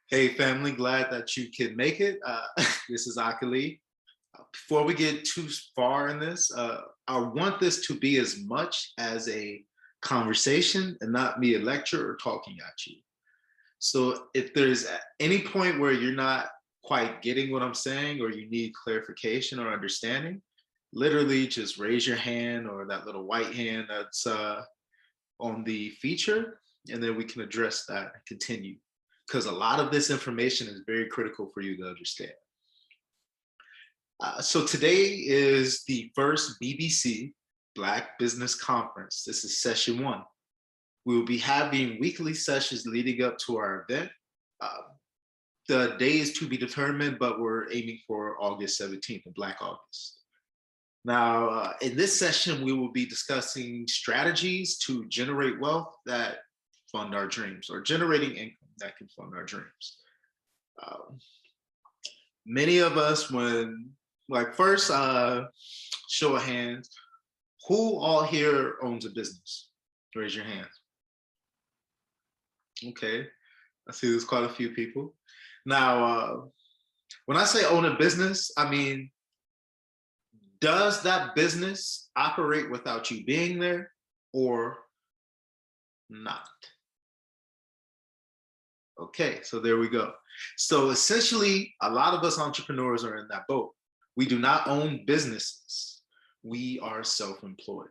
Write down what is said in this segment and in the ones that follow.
Hey, family, glad that you can make it. This is Akali. Before we get too far in this, I want this to be as much as a conversation and not me a lecture or talking at you. So if there's any point where you're not quite getting what I'm saying or you need clarification or understanding, literally just raise your hand or that little white hand that's on the feature, and then we can address that and continue. Because a lot of this information is very critical for you to understand. So today is the first BBC Black Business Conference. This is session 1. We will be having weekly sessions leading up to our event. The day is to be determined, but we're aiming for August 17th, Black August. Now, in this session, we will be discussing strategies to generate wealth that fund our dreams, or generating income that can fund our dreams. Many of us, first, show of hands, who all here owns a business? Raise your hand. Okay, I see there's quite a few people. Now, when I say own a business, I mean, does that business operate without you being there or not? Okay, so there we go. So essentially, a lot of us entrepreneurs are in that boat. We do not own businesses. We are self-employed.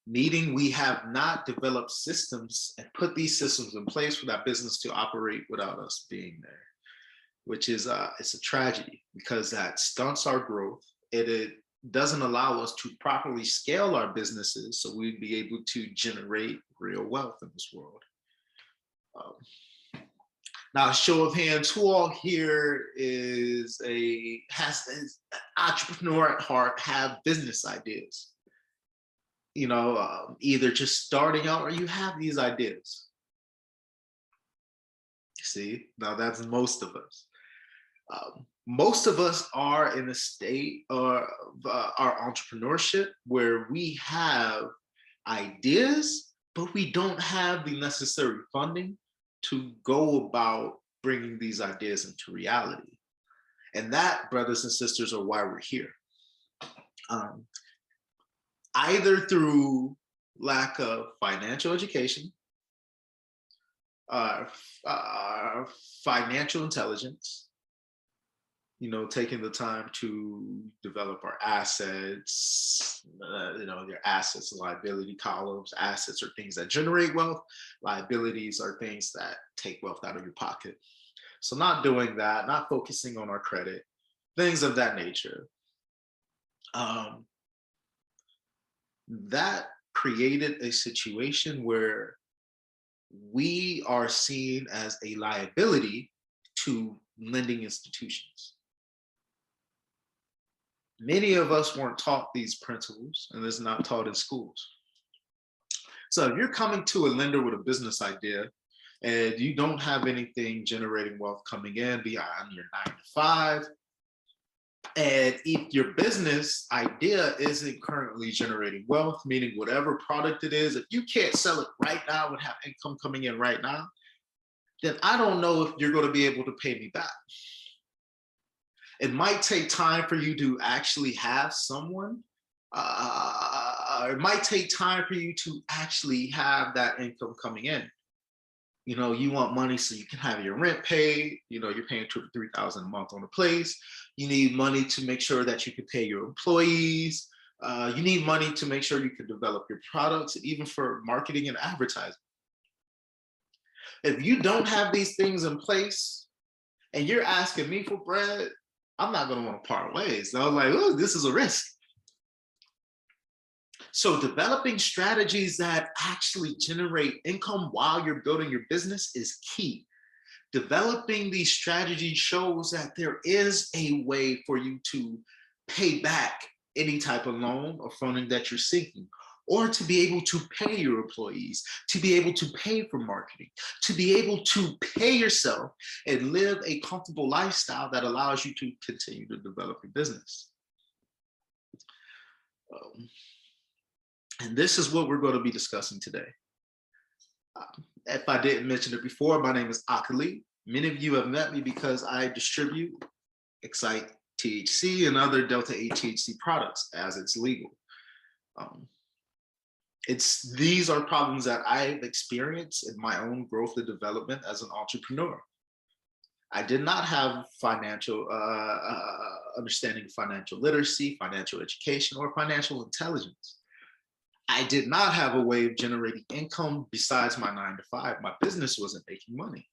Meaning we have not developed systems and put these systems in place for that business to operate without us being there, which is it's a tragedy because that stunts our growth. It doesn't allow us to properly scale our businesses so we'd be able to generate real wealth in this world. Now, show of hands, who all here has an entrepreneur at heart, have business ideas? You know, either just starting out or you have these ideas. See, now that's most of us. Most of us are in a state of our entrepreneurship where we have ideas, but we don't have the necessary funding to go about bringing these ideas into reality. And that, brothers and sisters, are why we're here. Either through lack of financial education, financial intelligence, you know, taking the time to develop our assets, your assets and liability columns. Assets are things that generate wealth. Liabilities are things that take wealth out of your pocket. So not doing that, not focusing on our credit, things of that nature. That created a situation where we are seen as a liability to lending institutions. Many of us weren't taught these principles, and it's not taught in schools. So if you're coming to a lender with a business idea and you don't have anything generating wealth coming in beyond your 9 to 5, and if your business idea isn't currently generating wealth, meaning whatever product it is, if you can't sell it right now and have income coming in right now, then I don't know if you're going to be able to pay me back. It might take time for you to actually have someone. It might take time for you to actually have that income coming in. You know, you want money so you can have your rent paid. You know, you're paying $2,000 to $3,000 a month on a place. You need money to make sure that you can pay your employees. You need money to make sure you can develop your products, even for marketing and advertising. If you don't have these things in place and you're asking me for bread, I'm not going to want to part ways. So I was like, oh, this is a risk. So developing strategies that actually generate income while you're building your business is key. Developing these strategies shows that there is a way for you to pay back any type of loan or funding that you're seeking, or to be able to pay your employees, to be able to pay for marketing, to be able to pay yourself and live a comfortable lifestyle that allows you to continue to develop your business. And this is what we're going to be discussing today. If I didn't mention it before, my name is Akali. Many of you have met me because I distribute Excite THC and other Delta-8 THC products as it's legal. These are problems that I've experienced in my own growth and development as an entrepreneur. I did not have financial understanding, financial literacy, financial education, or financial intelligence. I did not have a way of generating income besides my 9-to-5. My business wasn't making money,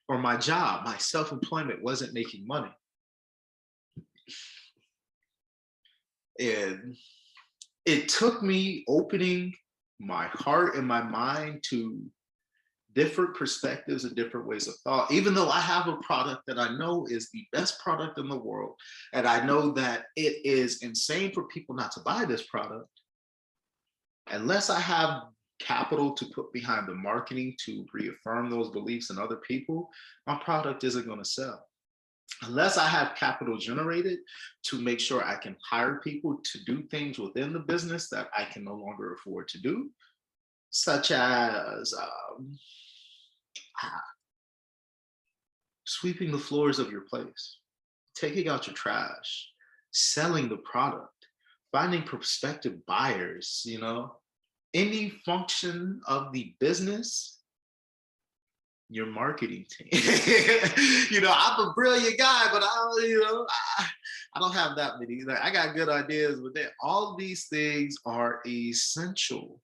or my job, my self-employment wasn't making money. And it took me opening my heart and my mind to different perspectives and different ways of thought, even though I have a product that I know is the best product in the world. And I know that it is insane for people not to buy this product. Unless I have capital to put behind the marketing to reaffirm those beliefs in other people, my product isn't going to sell. Unless I have capital generated to make sure I can hire people to do things within the business that I can no longer afford to do, such as sweeping the floors of your place, taking out your trash, selling the product, finding prospective buyers, any function of the business, your marketing team. I'm a brilliant guy, but I don't have that many. I got good ideas, but all these things are essential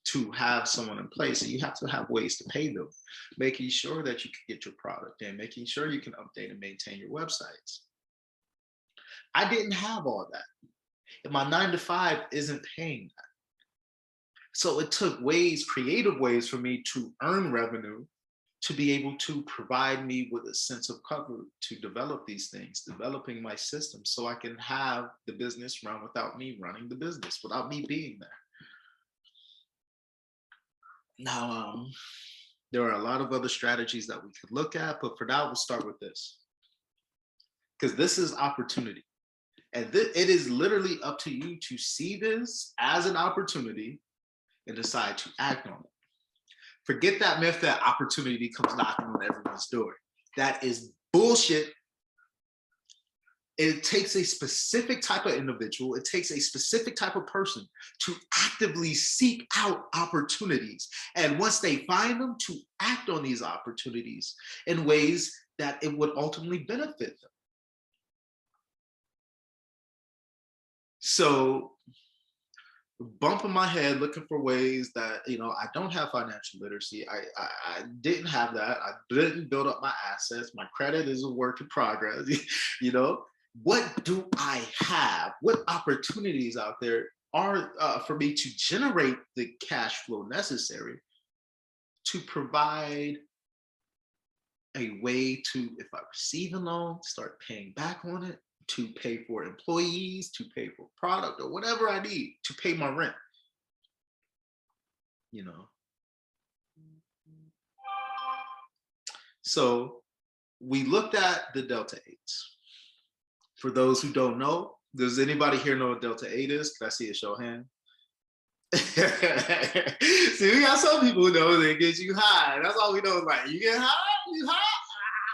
to have someone in place. And you have to have ways to pay them, making sure that you can get your product in, making sure you can update and maintain your websites. I didn't have all that. And my 9-to-5 isn't paying that. So it took creative ways for me to earn revenue, to be able to provide me with a sense of cover to develop these things, developing my system so I can have the business run without me running the business, without me being there. Now, there are a lot of other strategies that we could look at, but for now, we'll start with this. Because this is opportunity. And it is literally up to you to see this as an opportunity and decide to act on it. Forget that myth that opportunity comes knocking on everyone's door. That is bullshit. It takes a specific type of individual. It takes a specific type of person to actively seek out opportunities. And once they find them, to act on these opportunities in ways that it would ultimately benefit them. So, bumping my head looking for ways that I don't have financial literacy. I didn't have that. I didn't build up my assets. My credit is a work in progress. What do I have? What opportunities out there are for me to generate the cash flow necessary to provide a way to, if I receive a loan, start paying back on it, to pay for employees, to pay for product, or whatever I need to pay my rent. So we looked at the Delta-8s. For those who don't know, does anybody here know what Delta-8 is? Can I see a show of hands? See, we got some people who know that get you high. That's all we know is like, you get high? You high?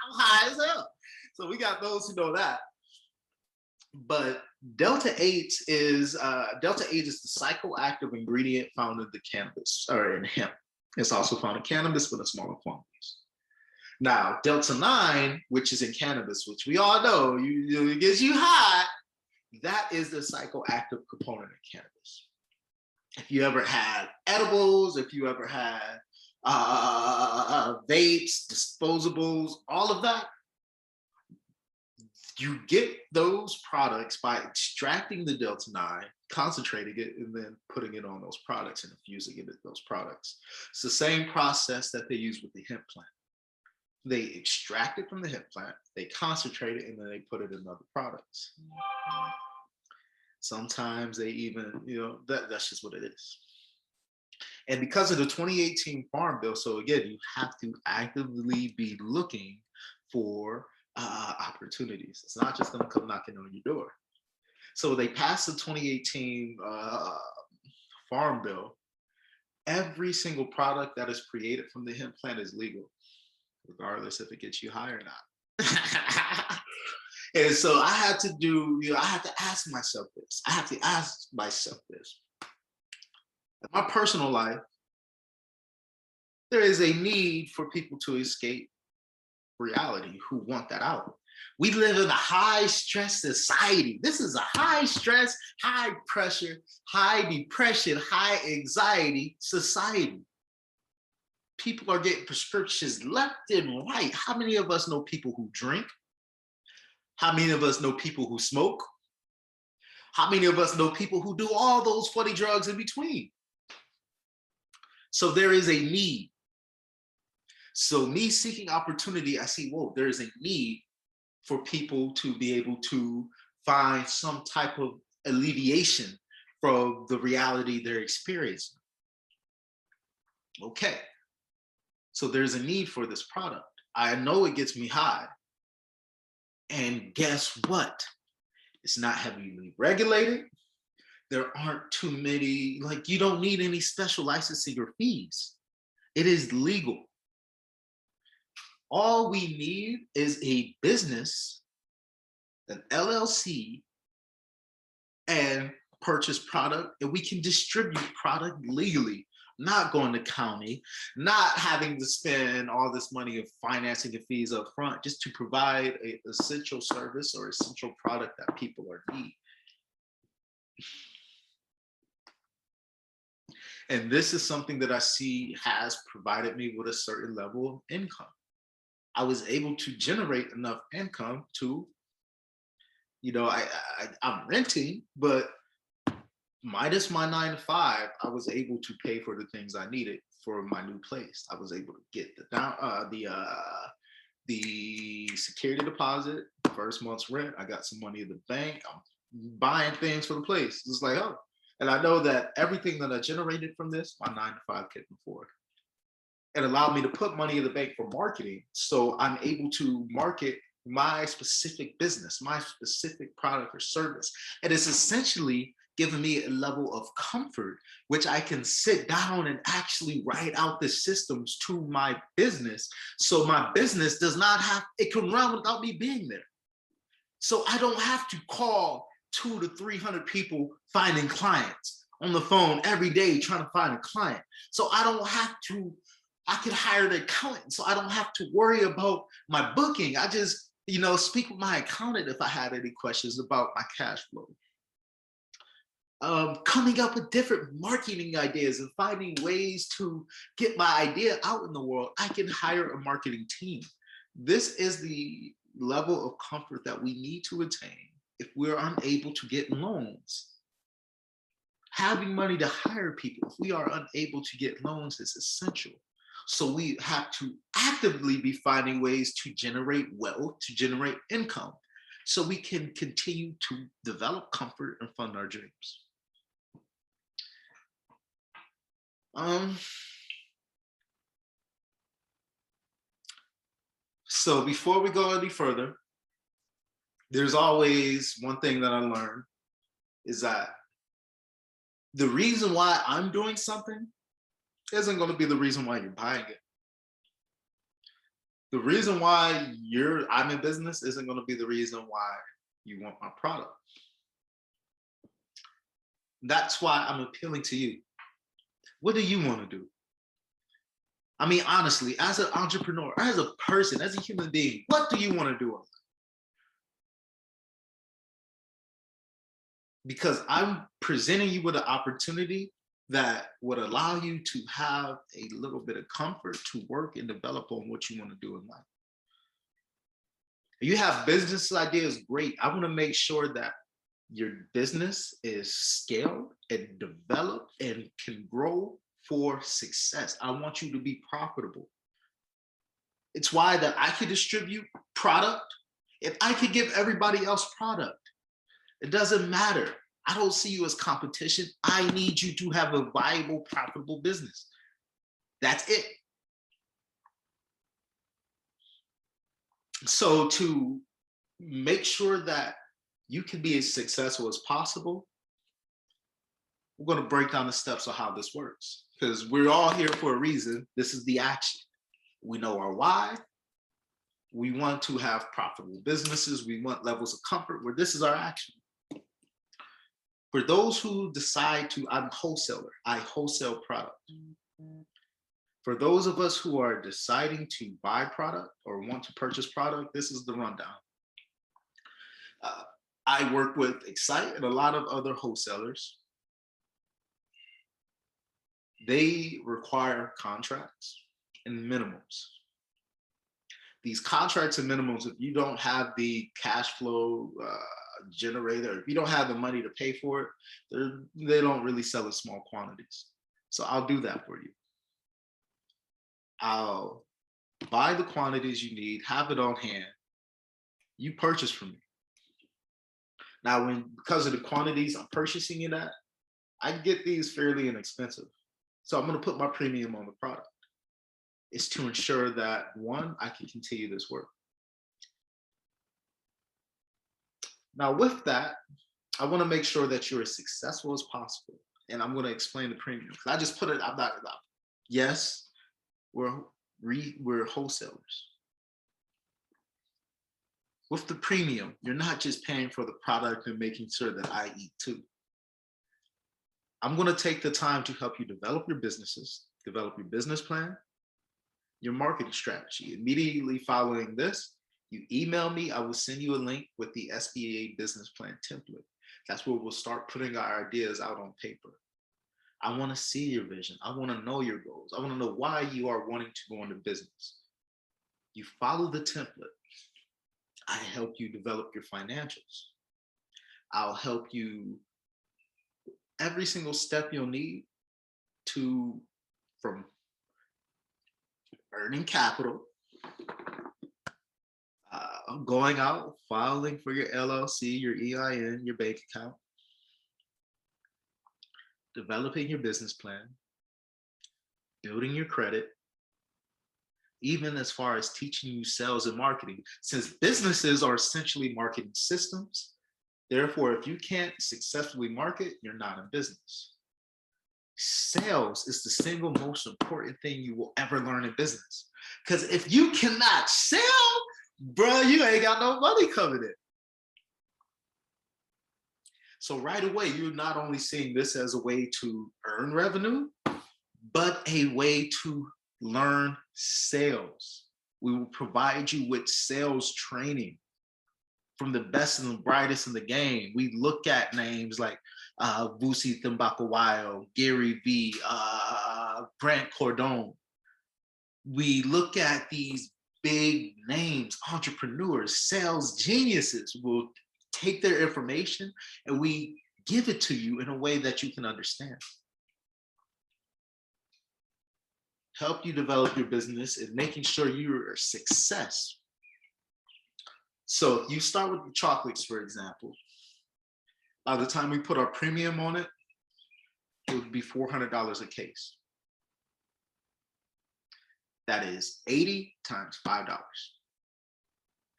I'm high as hell. So we got those who know that. But Delta-8 is the psychoactive ingredient found in the cannabis or in hemp. It's also found in cannabis, but in smaller quantities. Now, Delta-9, which is in cannabis, which we all know, it gets you high. That is the psychoactive component of cannabis. If you ever had edibles, if you ever had vapes, disposables, all of that, you get those products by extracting the Delta-9, concentrating it, and then putting it on those products and infusing it into those products. It's the same process that they use with the hemp plant. They extract it from the hemp plant, they concentrate it, and then they put it in other products. Sometimes they even, that's just what it is. And because of the 2018 Farm Bill, so again, you have to actively be looking for opportunities. It's not just going to come knocking on your door. So they passed the 2018 Farm Bill, every single product that is created from the hemp plant is legal, regardless if it gets you high or not. And so I had to do, I had to ask myself this. I have to ask myself this. In my personal life, there is a need for people to escape reality who want that out. We live in a high stress society. This is a high stress, high pressure, high depression, high anxiety society. People are getting prescriptions left and right. How many of us know people who drink? How many of us know people who smoke? How many of us know people who do all those funny drugs in between? So there is a need. So me seeking opportunity, I see, whoa, there is a need for people to be able to find some type of alleviation from the reality they're experiencing. Okay, so there's a need for this product. I know it gets me high. And guess what? It's not heavily regulated. There aren't too many, like you don't need any special licensing or fees. It is legal. All we need is a business, an LLC, and purchase product, and we can distribute product legally, not going to county, not having to spend all this money of financing and fees up front just to provide an essential service or essential product that people are need. And this is something that I see has provided me with a certain level of income. I was able to generate enough income to, I'm renting, but minus my 9 to 5, I was able to pay for the things I needed for my new place. I was able to get the security deposit, first month's rent. I got some money in the bank. I'm buying things for the place. It's like, oh, and I know that everything that I generated from this, my 9 to 5 couldn't afford. It allowed me to put money in the bank for marketing. So I'm able to market my specific business, my specific product or service. And it's essentially given me a level of comfort, which I can sit down and actually write out the systems to my business. So my business does not have, it can run without me being there. So I don't have to call 200 to 300 people finding clients on the phone every day trying to find a client. So I don't have to, I could hire an accountant, so I don't have to worry about my booking. I just, speak with my accountant if I had any questions about my cash flow. Coming up with different marketing ideas and finding ways to get my idea out in the world. I can hire a marketing team. This is the level of comfort that we need to attain if we're unable to get loans. Having money to hire people, if we are unable to get loans, is essential. So we have to actively be finding ways to generate wealth, to generate income, so we can continue to develop comfort and fund our dreams. So before we go any further, there's always one thing that I learned is that the reason why I'm doing something isn't going to be the reason why you're buying it. The reason why I'm in business isn't going to be the reason why you want my product. That's why I'm appealing to you. What do you want to do? I mean, honestly, as an entrepreneur, as a person, as a human being, what do you want to do? Because I'm presenting you with an opportunity that would allow you to have a little bit of comfort to work and develop on what you want to do in life. You have business ideas, great. I want to make sure that your business is scaled and developed and can grow for success. I want you to be profitable. It's why that I could distribute product. If I could give everybody else product, it doesn't matter. I don't see you as competition. I need you to have a viable, profitable business. That's it. So to make sure that you can be as successful as possible, we're going to break down the steps of how this works. because we're all here for a reason. This is the action. We know our why. We want to have profitable businesses. We want levels of comfort where this is our action. For those who decide to, I'm a wholesaler, I wholesale product. For those of us who are deciding to buy product or want to purchase product, this is the rundown. I work with Excite and a lot of other wholesalers. They require contracts and minimums. These contracts and minimums, if you don't have the cash flow generator, if you don't have the money to pay for it, they don't really sell in small quantities. So I'll do that for you. I'll buy the quantities you need, have it on hand. You purchase from me. Now, because of the quantities I'm purchasing it at, I get these fairly inexpensive. So I'm going to put my premium on the product. It's to ensure that, one, I can continue this work. Now, with that, I want to make sure that you're as successful as possible. And I'm going to explain the premium. I just put it, I'm not, yes, we're wholesalers. With the premium, you're not just paying for the product and making sure that I eat too. I'm going to take the time to help you develop your businesses, develop your business plan, your marketing strategy. Immediately following this, you email me, I will send you a link with the SBA business plan template. That's where we'll start putting our ideas out on paper. I want to see your vision. I want to know your goals. I want to know why you are wanting to go into business. You follow the template. I help you develop your financials. I'll help you every single step you'll need from earning capital, going out, filing for your LLC, your EIN, your bank account, developing your business plan, building your credit, even as far as teaching you sales and marketing. Since businesses are essentially marketing systems, therefore, if you can't successfully market, you're not in business. Sales is the single most important thing you will ever learn in business. Because if you cannot sell, bro, you ain't got no money coming in. So right away, you're not only seeing this as a way to earn revenue, but a way to learn sales. We will provide you with sales training from the best and the brightest in the game. We look at names like Vusi Thimbacawayo, Gary V, Grant Cardone. We look at these big names, entrepreneurs, sales geniuses. We'll take their information and we give it to you in a way that you can understand. Help you develop your business and making sure you're a success. So if you start with the chocolates, for example, by the time we put our premium on it, it would be $400 a case. That is 80 times $5.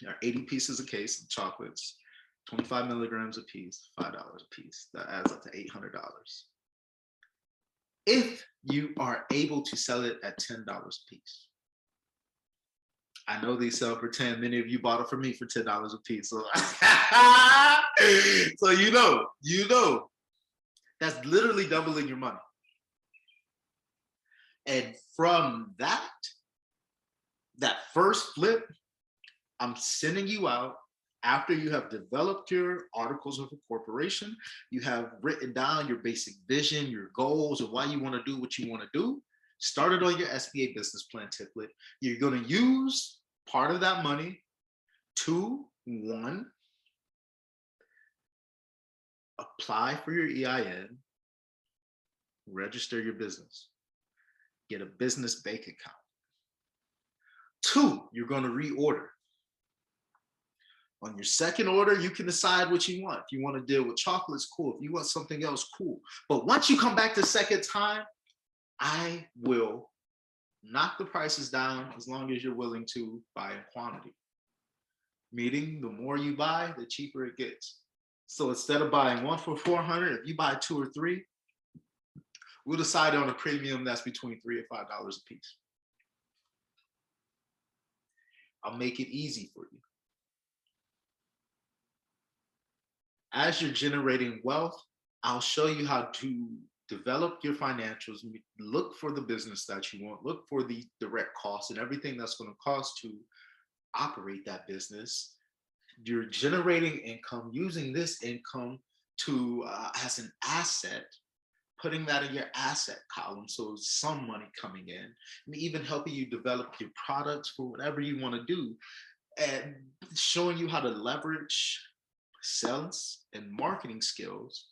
There are 80 pieces a case of chocolates, 25 milligrams a piece, $5 a piece. That adds up to $800. If you are able to sell it at $10 a piece. I know these sell for 10. Many of you bought it from me for $10 a piece. So, so you know, that's literally doubling your money. And from that first flip, I'm sending you out after you have developed your articles of incorporation, you have written down your basic vision, your goals, and why you want to do what you want to do. Started on your SBA business plan template. You're going to use part of that money to, one, apply for your EIN, register your business, get a business bank account. Two, you're going to reorder. On your second order, you can decide what you want. If you want to deal with chocolates, cool. If you want something else, cool. But once you come back the second time, I will knock the prices down as long as you're willing to buy in quantity. Meaning, the more you buy, the cheaper it gets. So instead of buying one for $400, if you buy two or three, We'll decide on a premium that's between $3 and $5 a piece. I'll make it easy for you. As you're generating wealth, I'll show you how to develop your financials, look for the business that you want, look for the direct costs and everything that's going to cost to operate that business. You're generating income, using this income to as an asset, putting that in your asset column, so some money coming in, and even helping you develop your products for whatever you want to do, and showing you how to leverage sales and marketing skills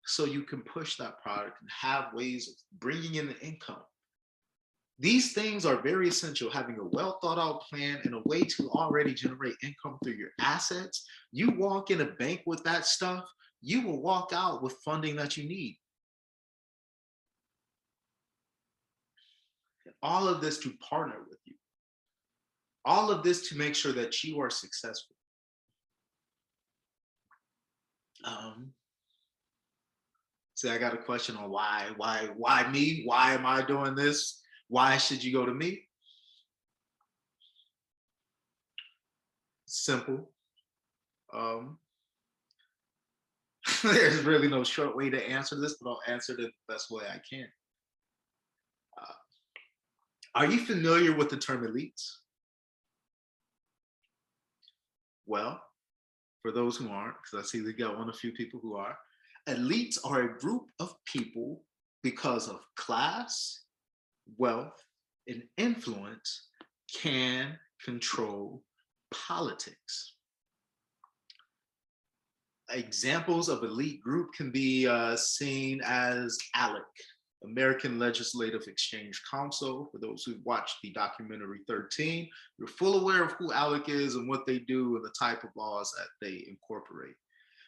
so you can push that product and have ways of bringing in the income. These things are very essential. Having a well thought out plan and a way to already generate income through your assets. You walk in a bank with that stuff, you will walk out with funding that you need. And all of this to partner with you. All of this to make sure that you are successful. See, I got a question on why me? Why am I doing this? Why should you go to me? Simple. There's really no short way to answer this, but I'll answer it the best way I can. Are you familiar with the term elites? Well, for those who aren't, because I see they got a few people who are, elites are a group of people because of class, wealth, and influence can control politics. Examples of elite group can be seen as ALEC, American Legislative Exchange Council. For those who've watched the documentary 13, you're full aware of who ALEC is and what they do and the type of laws that they incorporate.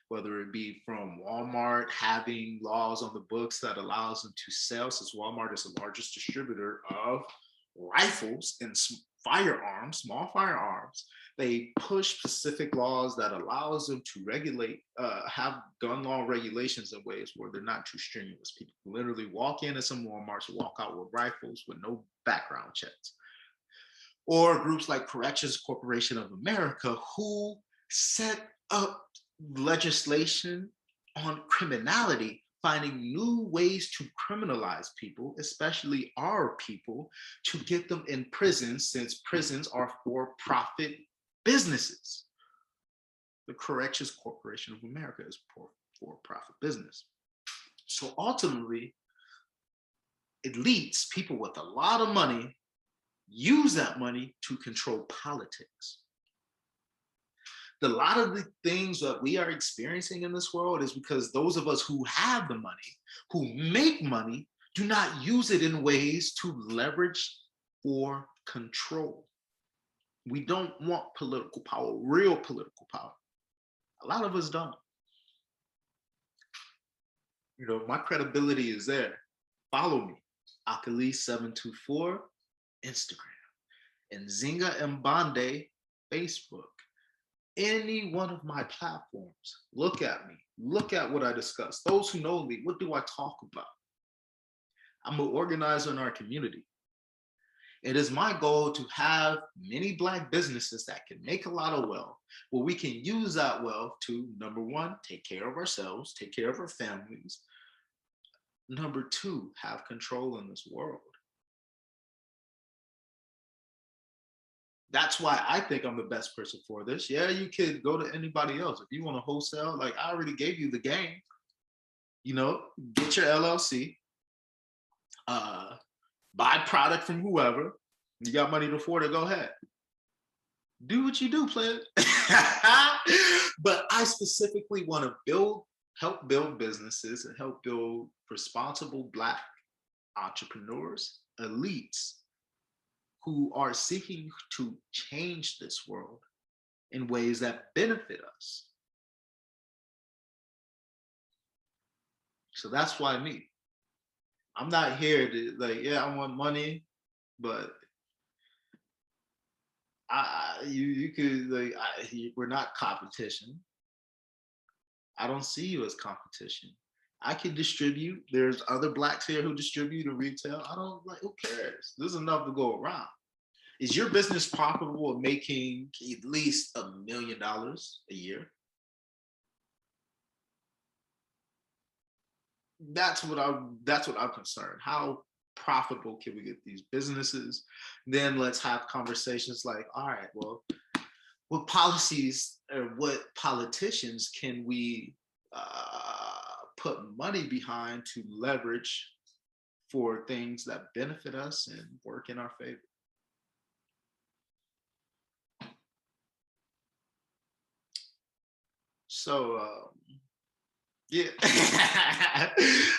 Whether it be from Walmart having laws on the books that allows them to sell, since Walmart is the largest distributor of rifles and firearms, small firearms, they push specific laws that allows them to regulate, have gun law regulations in ways where they're not too strenuous. People literally walk into some Walmarts, walk out with rifles with no background checks. Or groups like Corrections Corporation of America, who set up legislation on criminality, finding new ways to criminalize people, especially our people, to get them in prison, since prisons are for-profit businesses. The Corrections Corporation of America is for-profit business. So ultimately, elites, people with a lot of money, use that money to control politics. A lot of the things that we are experiencing in this world is because those of us who have the money, who make money, do not use it in ways to leverage or control. We don't want political power, real political power. A lot of us don't. You know, my credibility is there. Follow me, Akali724, Instagram, and Zinga Mbande, Facebook. Any one of my platforms. Look at me. Look at what I discuss. Those who know me, what do I talk about? I'm an organizer in our community. It is my goal to have many Black businesses that can make a lot of wealth, where we can use that wealth to, number one, take care of ourselves, take care of our families. Number two, have control in this world. That's why I think I'm the best person for this. Yeah, you could go to anybody else. If you want to wholesale, like I already gave you the game. You know, get your LLC, buy product from whoever. You got money to afford it, go ahead. Do what you do, player. But I specifically want to help build businesses and help build responsible Black entrepreneurs, elites, who are seeking to change this world in ways that benefit us. So that's why me. I'm not here to like, yeah, I want money, but you could like, we're not competition. I don't see you as competition. I can distribute. There's other blacks here who distribute and retail. I don't like, who cares? There's enough to go around. Is your business profitable at making at least $1 million a year? That's what I'm concerned. How profitable can we get these businesses? Then let's have conversations like, all right, well, what policies or what politicians can we put money behind to leverage for things that benefit us and work in our favor? So, yeah.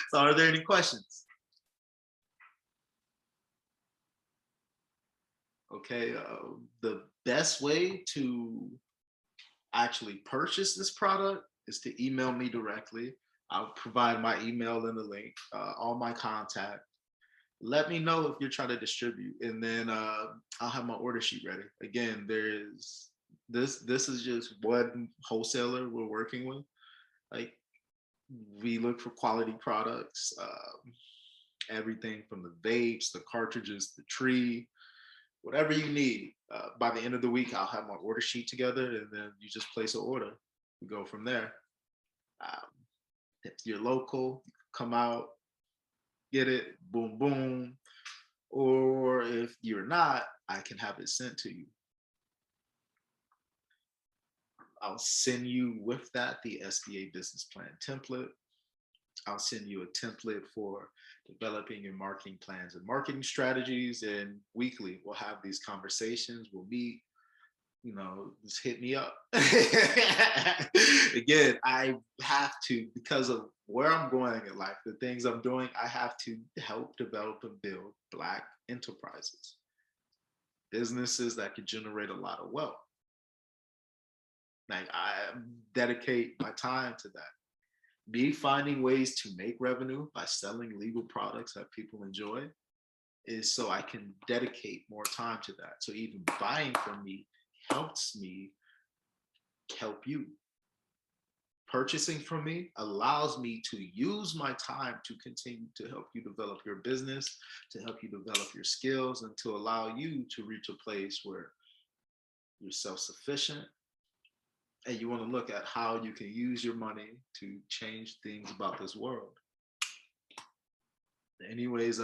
So, are there any questions? Okay. The best way to actually purchase this product is to email me directly. I'll provide my email in the link, all my contact. Let me know if you're trying to distribute, and then I'll have my order sheet ready. Again, there's this is just one wholesaler we're working with. Like, we look for quality products, everything from the vapes, the cartridges, the tree, whatever you need. By the end of the week, I'll have my order sheet together, and then you just place an order. We go from there. Um, if you're local, come out, get it, boom, boom. Or if you're not, I can have it sent to you. I'll send you with that the SBA business plan template. I'll send you a template for developing your marketing plans and marketing strategies. And weekly, we'll have these conversations. We'll meet, just hit me up. Again, I have to, because of where I'm going in life, the things I'm doing, I have to help develop and build Black enterprises, businesses that can generate a lot of wealth. Like, I dedicate my time to that. Me finding ways to make revenue by selling legal products that people enjoy is so I can dedicate more time to that. So even buying from me helps me help you. Purchasing from me allows me to use my time to continue to help you develop your business, to help you develop your skills, and to allow you to reach a place where you're self-sufficient, and you want to look at how you can use your money to change things about this world. Anyways,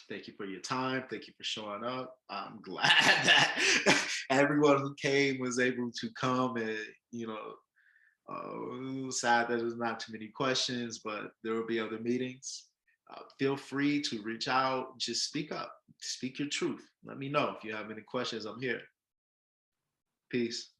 thank you for your time. Thank you for showing up. I'm glad that everyone who came was able to come, and sad that there's not too many questions, but there will be other meetings. Feel free to reach out. Just speak up. Speak your truth. Let me know if you have any questions. I'm here. Peace.